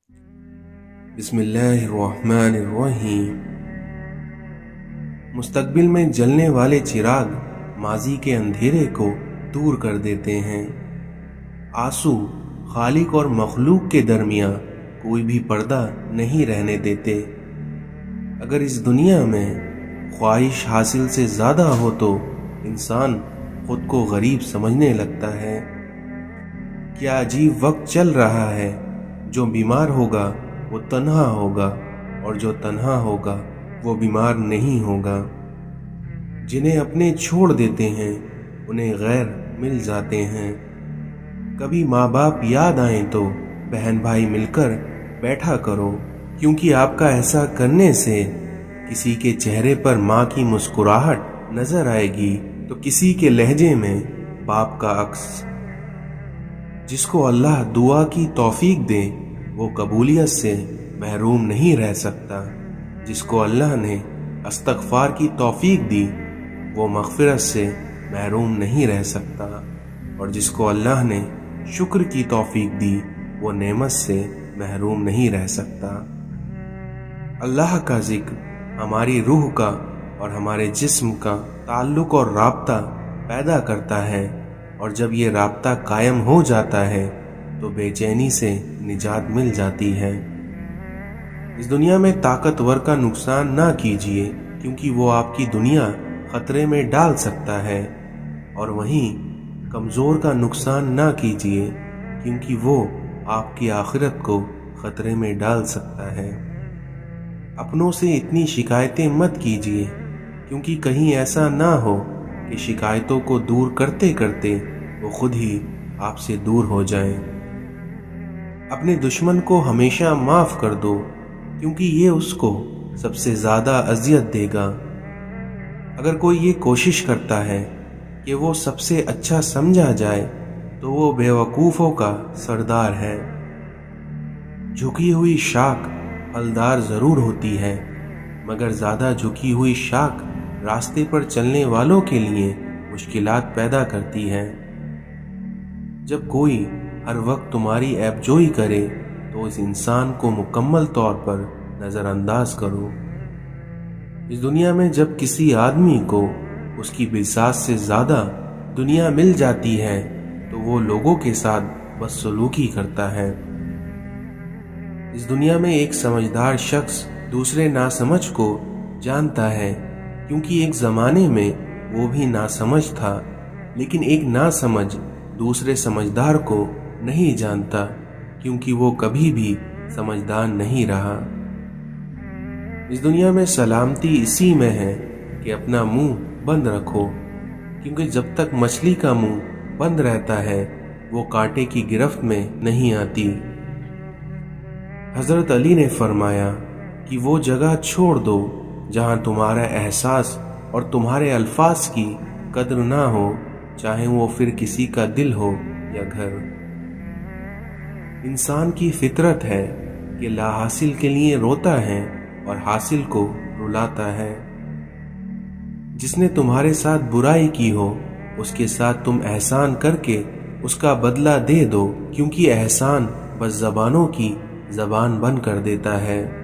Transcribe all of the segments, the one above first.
बिस्मिल्लाहिर्रहमानिर्रहीम। मुस्तकबिल में जलने वाले चिराग माजी के अंधेरे को दूर कर देते हैं। आंसू खालिक और मखलूक के दरमियान कोई भी पर्दा नहीं रहने देते। अगर इस दुनिया में ख्वाहिश हासिल से ज़्यादा हो तो इंसान खुद को गरीब समझने लगता है। क्या अजीब वक्त चल रहा है। जो बीमार होगा वो तन्हा होगा और जो तन्हा होगा वो बीमार नहीं होगा। जिन्हें अपने छोड़ देते हैं उन्हें गैर मिल जाते हैं। कभी माँ बाप याद आए तो बहन भाई मिलकर बैठा करो, क्योंकि आपका ऐसा करने से किसी के चेहरे पर माँ की मुस्कुराहट नजर आएगी तो किसी के लहजे में बाप का अक्स। जिसको अल्लाह दुआ की तौफीक दे वो कबूलियत से महरूम नहीं रह सकता। जिसको अल्लाह ने इस्तग़फ़ार की तौफीक दी वो मग़फ़िरत से महरूम नहीं रह सकता, और जिसको अल्लाह ने शुक्र की तौफीक दी वो नेमत से महरूम नहीं रह सकता। अल्लाह का जिक्र हमारी रूह का और हमारे जिस्म का ताल्लुक़ और राब्ता पैदा करता है, और जब ये राब्ता कायम हो जाता है तो बेचैनी से निजात मिल जाती है। इस दुनिया में ताकतवर का नुकसान ना कीजिए, क्योंकि वो आपकी दुनिया खतरे में डाल सकता है, और वहीं कमज़ोर का नुकसान ना कीजिए, क्योंकि वो आपकी आखिरत को खतरे में डाल सकता है। अपनों से इतनी शिकायतें मत कीजिए, क्योंकि कहीं ऐसा ना हो कि शिकायतों को दूर करते करते वो खुद ही आपसे दूर हो जाएं। अपने दुश्मन को हमेशा माफ़ कर दो, क्योंकि ये उसको सबसे ज़्यादा अज़ियत देगा। अगर कोई ये कोशिश करता है कि वो सबसे अच्छा समझा जाए तो वो बेवकूफ़ों का सरदार है। झुकी हुई शाख फलदार ज़रूर होती है, मगर ज़्यादा झुकी हुई शाख रास्ते पर चलने वालों के लिए मुश्किलात पैदा करती है। जब कोई हर वक्त तुम्हारी ऐबजोई करे तो इस इंसान को मुकम्मल तौर पर नज़रअंदाज करो। इस दुनिया में जब किसी आदमी को उसकी बिसात से ज़्यादा दुनिया मिल जाती है तो वो लोगों के साथ बदसलूकी करता है। इस दुनिया में एक समझदार शख्स दूसरे नासमझ को जानता है, क्योंकि एक ज़माने में वो भी नासमझ था, लेकिन एक नासमझ दूसरे समझदार को नहीं जानता, क्योंकि वो कभी भी समझदार नहीं रहा। इस दुनिया में सलामती इसी में है कि अपना मुंह बंद रखो, क्योंकि जब तक मछली का मुंह बंद रहता है वो कांटे की गिरफ्त में नहीं आती। हज़रत अली ने फरमाया कि वो जगह छोड़ दो जहां तुम्हारा एहसास और तुम्हारे अल्फाज की कद्र ना हो, चाहे वो फिर किसी का दिल हो या घर। इंसान की फितरत है कि लाहासिल के लिए रोता है और हासिल को रुलाता है। जिसने तुम्हारे साथ बुराई की हो उसके साथ तुम एहसान करके उसका बदला दे दो, क्योंकि एहसान बस ज़बानों की ज़बान बंद कर देता है।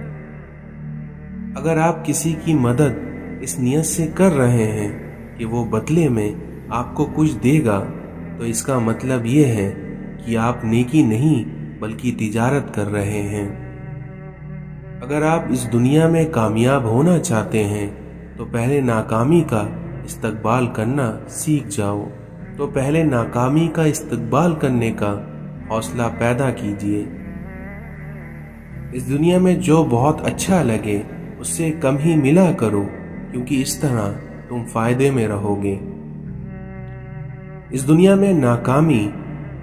अगर आप किसी की मदद इस नियत से कर रहे हैं कि वो बदले में आपको कुछ देगा, तो इसका मतलब ये है कि आप नेकी नहीं बल्कि तिजारत कर रहे हैं। अगर आप इस दुनिया में कामयाब होना चाहते हैं तो पहले नाकामी का इस्तकबाल करना सीख जाओ। तो पहले नाकामी का इस्तकबाल करने का हौसला पैदा कीजिए। इस दुनिया में जो बहुत अच्छा लगे उससे कम ही मिला करो, क्योंकि इस तरह तुम फायदे में रहोगे। इस दुनिया में नाकामी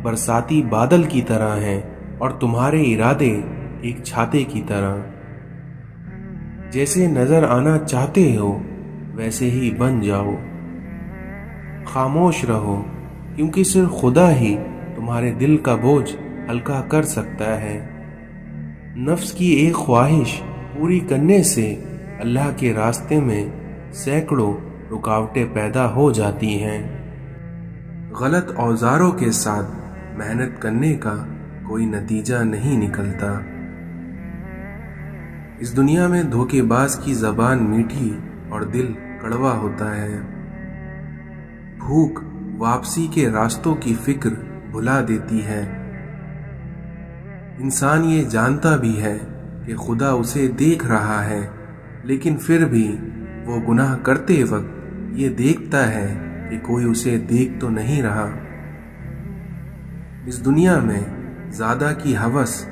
बरसाती बादल की तरह है और तुम्हारे इरादे एक छाते की तरह। जैसे नजर आना चाहते हो वैसे ही बन जाओ। खामोश रहो, क्योंकि सिर्फ खुदा ही तुम्हारे दिल का बोझ हल्का कर सकता है। नफ्स की एक ख्वाहिश पूरी करने से अल्लाह के रास्ते में सैकड़ों रुकावटें पैदा हो जाती हैं। गलत औजारों के साथ मेहनत करने का कोई नतीजा नहीं निकलता। इस दुनिया में धोखेबाज की जबान मीठी और दिल कड़वा होता है। भूख वापसी के रास्तों की फिक्र भुला देती है। इंसान ये जानता भी है कि खुदा उसे देख रहा है, लेकिन फिर भी वो गुनाह करते वक्त ये देखता है कि कोई उसे देख तो नहीं रहा। इस दुनिया में ज़्यादा की हवस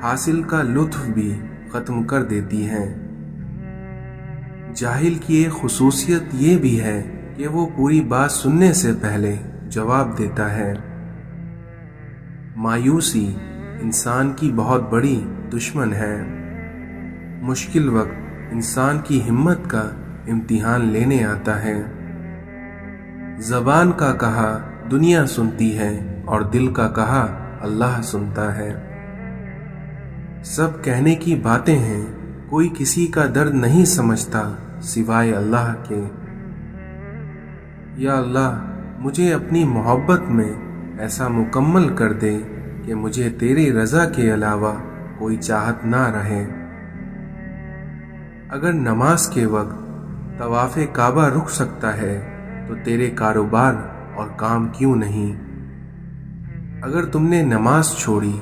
हासिल का लुत्फ भी ख़त्म कर देती है। जाहिल की एक खुसूसियत ये भी है कि वो पूरी बात सुनने से पहले जवाब देता है। मायूसी इंसान की बहुत बड़ी दुश्मन है। मुश्किल वक्त इंसान की हिम्मत का इम्तिहान लेने आता है। ज़बान का कहा दुनिया सुनती है और दिल का कहा अल्लाह सुनता है। सब कहने की बातें हैं, कोई किसी का दर्द नहीं समझता सिवाय अल्लाह के। या अल्लाह, मुझे अपनी मोहब्बत में ऐसा मुकम्मल कर दे कि मुझे तेरी रज़ा के अलावा कोई चाहत ना रहे। अगर नमाज के वक्त तवाफ़े काबा रुक सकता है तो तेरे कारोबार और काम क्यों नहीं। अगर तुमने नमाज छोड़ी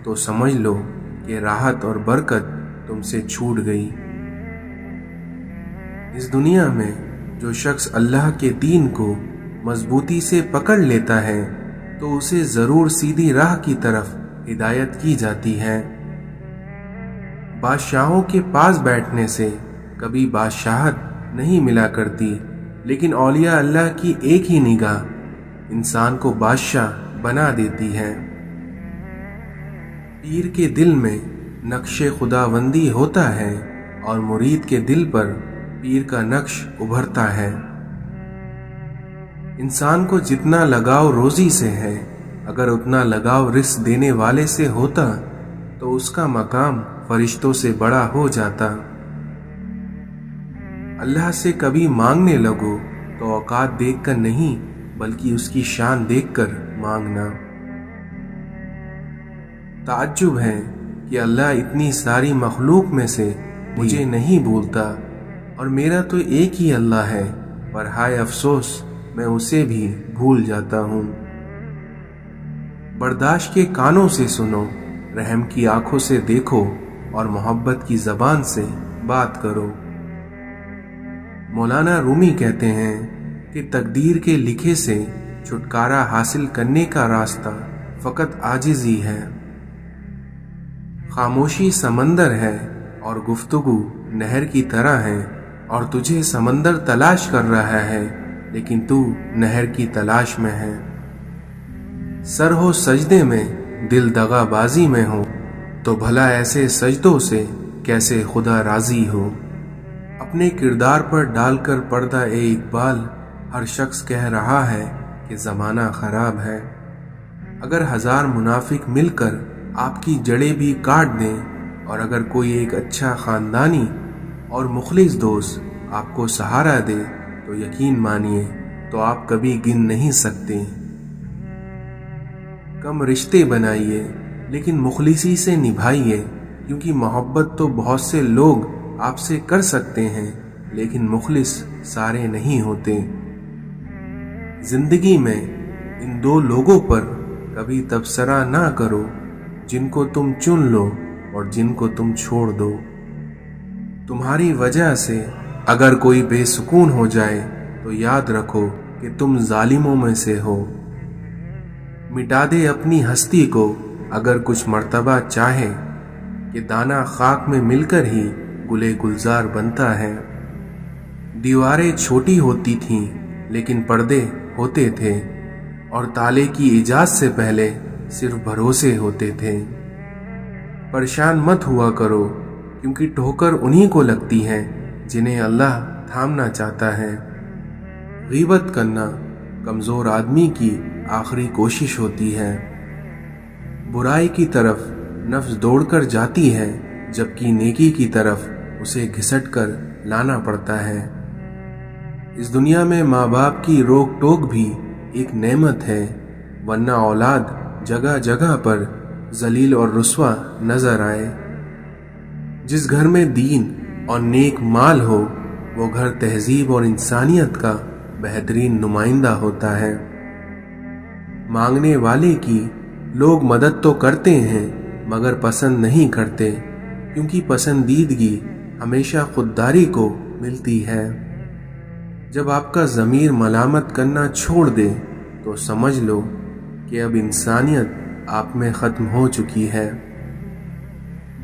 तो समझ लो कि राहत और बरकत तुमसे छूट गई। इस दुनिया में जो शख्स अल्लाह के दीन को मजबूती से पकड़ लेता है तो उसे ज़रूर सीधी राह की तरफ हिदायत की जाती है। बादशाहों के पास बैठने से कभी बादशाहत नहीं मिला करती, लेकिन औलिया अल्लाह की एक ही निगाह इंसान को बादशाह बना देती है। पीर के दिल में नक्शे खुदाबंदी होता है और मुरीद के दिल पर पीर का नक्श उभरता है। इंसान को जितना लगाव रोजी से है, अगर उतना लगाव रिस्क देने वाले से होता तो उसका मकाम फरिश्तों से बड़ा हो जाता। अल्लाह से कभी मांगने लगो तो औकात देखकर नहीं, बल्कि उसकी शान देखकर मांगना। ताज्जुब है कि अल्लाह इतनी सारी मखलूक में से मुझे नहीं भूलता और मेरा तो एक ही अल्लाह है, पर हाय अफसोस मैं उसे भी भूल जाता हूँ। बर्दाश्त के कानों से सुनो, रहम की आंखों से देखो और मोहब्बत की जबान से बात करो। मौलाना रूमी कहते हैं कि तकदीर के लिखे से छुटकारा हासिल करने का रास्ता फकत आजिज़ी है। खामोशी समंदर है और गुफ्तगू नहर की तरह है, और तुझे समंदर तलाश कर रहा है लेकिन तू नहर की तलाश में है। सर हो सजदे में, दिल दगाबाजी में हो, तो भला ऐसे सजदों से कैसे खुदा राजी हो। अपने किरदार पर डालकर पर्दा ए इकबाल, हर शख्स कह रहा है कि ज़माना ख़राब है। अगर 1000 मुनाफिक मिलकर आपकी जड़ें भी काट दें, और अगर कोई एक अच्छा ख़ानदानी और मुखलिस दोस्त आपको सहारा दे, तो यकीन मानिए तो आप कभी गिन नहीं सकते। कम रिश्ते बनाइए लेकिन मुखलिसी से निभाइए, क्योंकि मोहब्बत तो बहुत से लोग आपसे कर सकते हैं, लेकिन मुखलिस सारे नहीं होते। जिंदगी में इन दो लोगों पर कभी तबसरा ना करो, जिनको तुम चुन लो और जिनको तुम छोड़ दो। तुम्हारी वजह से अगर कोई बेसुकून हो जाए तो याद रखो कि तुम जालिमों में से हो। मिटा दे अपनी हस्ती को अगर कुछ मर्तबा चाहे, कि दाना खाक में मिलकर ही गुले गुलजार बनता है। दीवारें छोटी होती थीं लेकिन पर्दे होते थे, और ताले की इजाज़त से पहले सिर्फ भरोसे होते थे। परेशान मत हुआ करो, क्योंकि ठोकर उन्हीं को लगती है जिन्हें अल्लाह थामना चाहता है। गीबत करना कमज़ोर आदमी की आखिरी कोशिश होती है। बुराई की तरफ नफ्स दौड़कर जाती है, जबकि नेकी की तरफ उसे घिसट कर लाना पड़ता है। इस दुनिया में माँ बाप की रोक टोक भी एक नेमत है, वरना औलाद जगह जगह पर जलील और रुस्वा नजर आए। जिस घर में दीन और नेक माल हो वो घर तहजीब और इंसानियत का बेहतरीन नुमाइंदा होता है। मांगने वाले की लोग मदद तो करते हैं मगर पसंद नहीं करते, क्योंकि पसंदीदगी हमेशा खुददारी को मिलती है। जब आपका ज़मीर मलामत करना छोड़ दे तो समझ लो कि अब इंसानियत आप में ख़त्म हो चुकी है।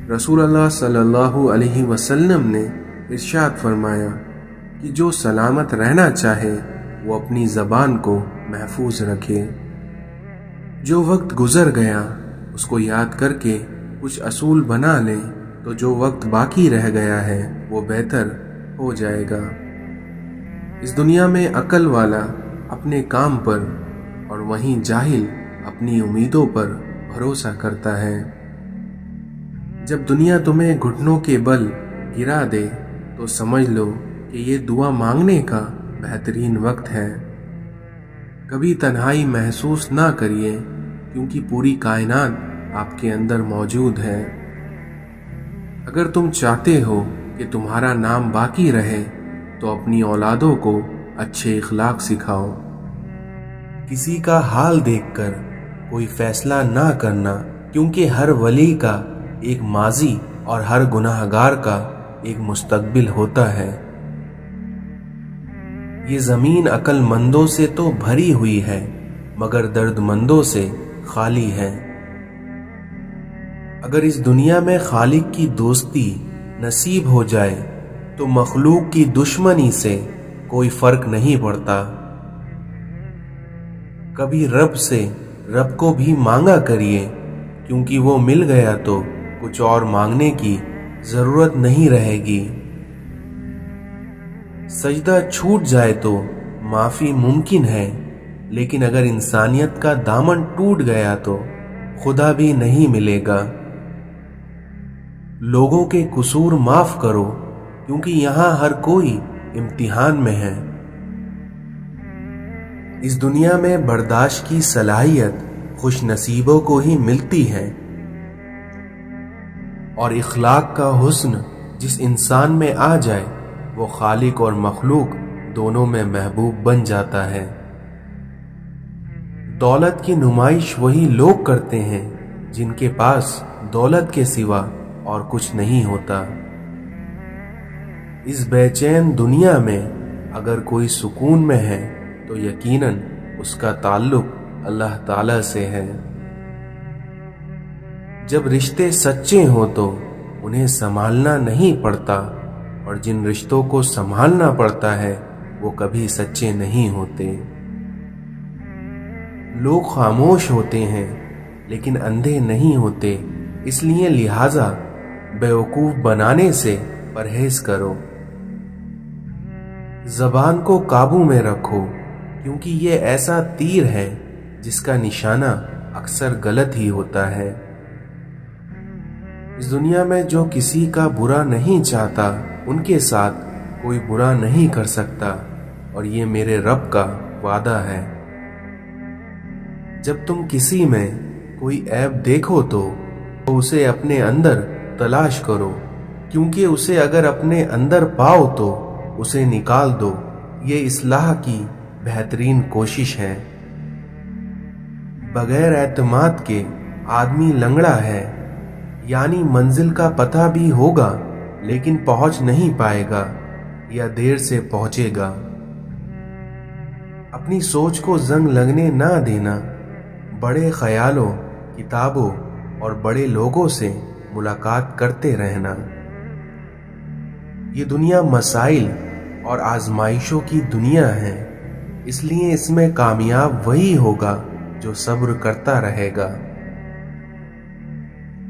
रसूलुल्लाह सल्लल्लाहु अलैहि वसल्लम ने इरशाद फरमाया कि जो सलामत रहना चाहे वो अपनी ज़बान को महफूज रखे। जो वक्त गुज़र गया उसको याद करके कुछ असूल बना लें तो जो वक्त बाकी रह गया है वो बेहतर हो जाएगा। इस दुनिया में अक्ल वाला अपने काम पर और वहीं जाहिल अपनी उम्मीदों पर भरोसा करता है। जब दुनिया तुम्हें घुटनों के बल गिरा दे तो समझ लो कि ये दुआ मांगने का बेहतरीन वक्त है। कभी तन्हाई महसूस ना करिए, क्योंकि पूरी कायनात आपके अंदर मौजूद है। अगर तुम चाहते हो कि तुम्हारा नाम बाकी रहे तो अपनी औलादों को अच्छे इखलाक सिखाओ। किसी का हाल देखकर कोई फैसला ना करना, क्योंकि हर वली का एक माजी और हर गुनाहगार का एक मुस्तकबिल होता है। ये जमीन अक्लमंदों से तो भरी हुई है मगर दर्दमंदों से खाली है। अगर इस दुनिया में खालिक की दोस्ती नसीब हो जाए तो मखलूक की दुश्मनी से कोई फर्क नहीं पड़ता। कभी रब से रब को भी मांगा करिए, क्योंकि वो मिल गया तो कुछ और मांगने की जरूरत नहीं रहेगी। सजदा छूट जाए तो माफी मुमकिन है, लेकिन अगर इंसानियत का दामन टूट गया तो खुदा भी नहीं मिलेगा। लोगों के कसूर माफ करो, क्योंकि यहां हर कोई इम्तिहान में है। इस दुनिया में बर्दाश्त की सलाहियत खुश नसीबों को ही मिलती है, और इखलाक का हुस्न जिस इंसान में आ जाए वो खालिक और मखलूक दोनों में महबूब बन जाता है। दौलत की नुमाइश वही लोग करते हैं जिनके पास दौलत के सिवा और कुछ नहीं होता। इस बेचैन दुनिया में अगर कोई सुकून में है तो यकीनन उसका ताल्लुक अल्लाह ताला से है। जब रिश्ते सच्चे हों तो उन्हें संभालना नहीं पड़ता, और जिन रिश्तों को संभालना पड़ता है वो कभी सच्चे नहीं होते। लोग खामोश होते हैं लेकिन अंधे नहीं होते, इसलिए लिहाजा बेवकूफ बनाने से परहेज करो। जबान को काबू में रखो, क्योंकि ये ऐसा तीर है जिसका निशाना अक्सर गलत ही होता है। इस दुनिया में जो किसी का बुरा नहीं चाहता उनके साथ कोई बुरा नहीं कर सकता, और ये मेरे रब का वादा है। जब तुम किसी में कोई ऐब देखो तो उसे अपने अंदर तलाश करो, क्योंकि उसे अगर अपने अंदर पाओ तो उसे निकाल दो। ये इस्लाह की बेहतरीन कोशिश है। बगैर एतमाद के आदमी लंगड़ा है, यानी मंजिल का पता भी होगा लेकिन पहुंच नहीं पाएगा या देर से पहुंचेगा। अपनी सोच को जंग लगने ना देना। बड़े ख्यालों, किताबों और बड़े लोगों से मुलाकात करते रहना। ये दुनिया मसाइल और आजमाइशों की दुनिया है, इसलिए इसमें कामयाब वही होगा जो सब्र करता रहेगा।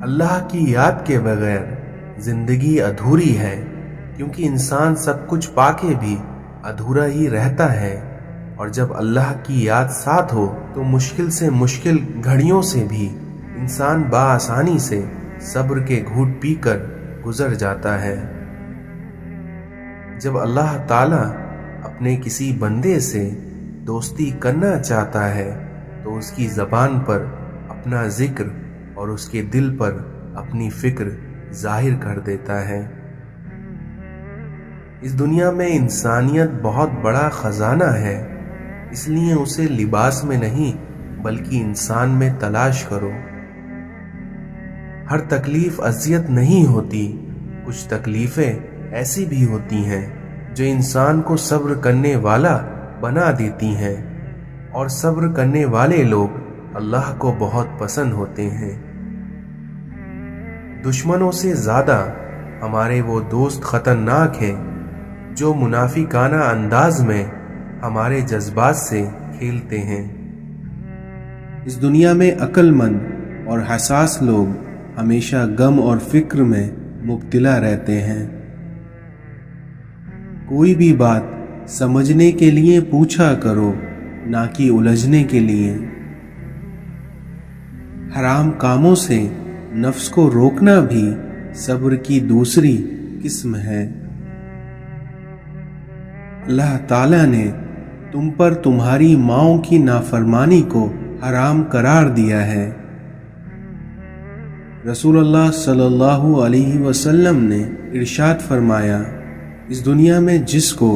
अल्लाह की याद के बगैर जिंदगी अधूरी है, क्योंकि इंसान सब कुछ पाके भी अधूरा ही रहता है। और जब अल्लाह की याद साथ हो तो मुश्किल से मुश्किल घड़ियों से भी इंसान बाआसानी से सब्र के घूंट पीकर गुजर जाता है। जब अल्लाह ताला अपने किसी बंदे से दोस्ती करना चाहता है तो उसकी ज़बान पर अपना जिक्र और उसके दिल पर अपनी फिक्र ظاہر کر دیتا ہے۔ اس دنیا میں انسانیت بہت بڑا خزانہ ہے، اس لیے اسے لباس میں نہیں بلکہ انسان میں تلاش کرو۔ ہر تکلیف اذیت نہیں ہوتی، کچھ تکلیفیں ایسی بھی ہوتی ہیں جو انسان کو صبر کرنے والا بنا دیتی ہیں، اور صبر کرنے والے لوگ اللہ کو بہت پسند ہوتے ہیں۔ دشمنوں سے زیادہ ہمارے وہ دوست خطرناک ہیں جو منافقانہ انداز میں ہمارے جذبات سے کھیلتے ہیں۔ اس دنیا میں عقل مند اور حساس لوگ ہمیشہ غم اور فکر میں مبتلا رہتے ہیں۔ کوئی بھی بات سمجھنے کے لیے پوچھا کرو، نہ کہ الجھنے کے لیے۔ حرام کاموں سے نفس کو روکنا بھی صبر کی دوسری قسم ہے۔ اللہ تعالیٰ نے تم پر تمہاری ماؤں کی نافرمانی کو حرام قرار دیا ہے۔ رسول اللہ صلی اللہ علیہ وسلم نے ارشاد فرمایا، اس دنیا میں جس کو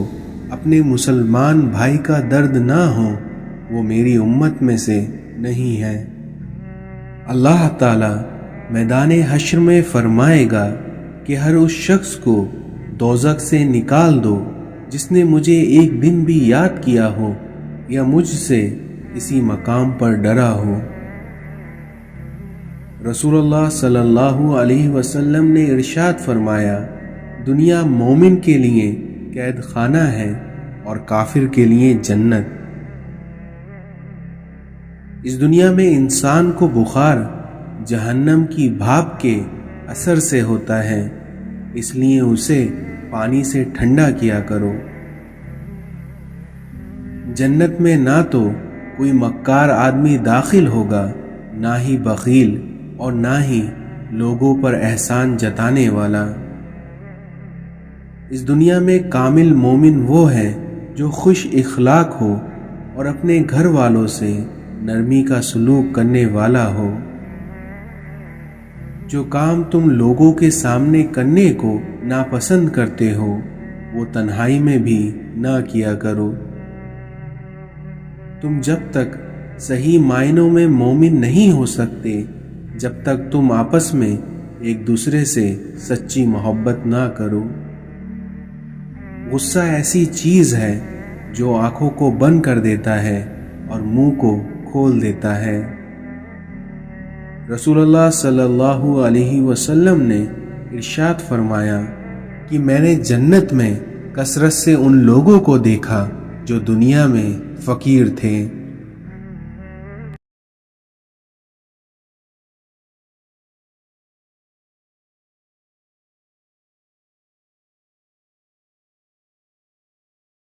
اپنے مسلمان بھائی کا درد نہ ہو وہ میری امت میں سے نہیں ہے۔ اللہ تعالیٰ میدان حشر میں فرمائے گا کہ ہر اس شخص کو دوزخ سے نکال دو جس نے مجھے ایک دن بھی یاد کیا ہو یا مجھ سے اسی مقام پر ڈرا ہو۔ رسول اللہ صلی اللہ علیہ وسلم نے ارشاد فرمایا، دنیا مومن کے لیے قید خانہ ہے اور کافر کے لیے جنت۔ اس دنیا میں انسان کو بخار جہنم کی بھاپ کے اثر سے ہوتا ہے، اس لیے اسے پانی سے ٹھنڈا کیا کرو۔ جنت میں نہ تو کوئی مکار آدمی داخل ہوگا، نہ ہی بخیل اور نہ ہی لوگوں پر احسان جتانے والا۔ اس دنیا میں کامل مومن وہ ہے جو خوش اخلاق ہو اور اپنے گھر والوں سے نرمی کا سلوک کرنے والا ہو۔ جو کام تم لوگوں کے سامنے کرنے کو ناپسند کرتے ہو وہ تنہائی میں بھی نہ کیا کرو۔ تم جب تک صحیح معنوں میں مومن نہیں ہو سکتے جب تک تم آپس میں ایک دوسرے سے سچی محبت نہ کرو۔ غصہ ایسی چیز ہے جو آنکھوں کو بند کر دیتا ہے اور منہ کو کھول دیتا ہے۔ رسول اللہ صلی اللہ علیہ وسلم نے ارشاد فرمایا کہ میں نے جنت میں کثرت سے ان لوگوں کو دیکھا جو دنیا میں فقیر تھے۔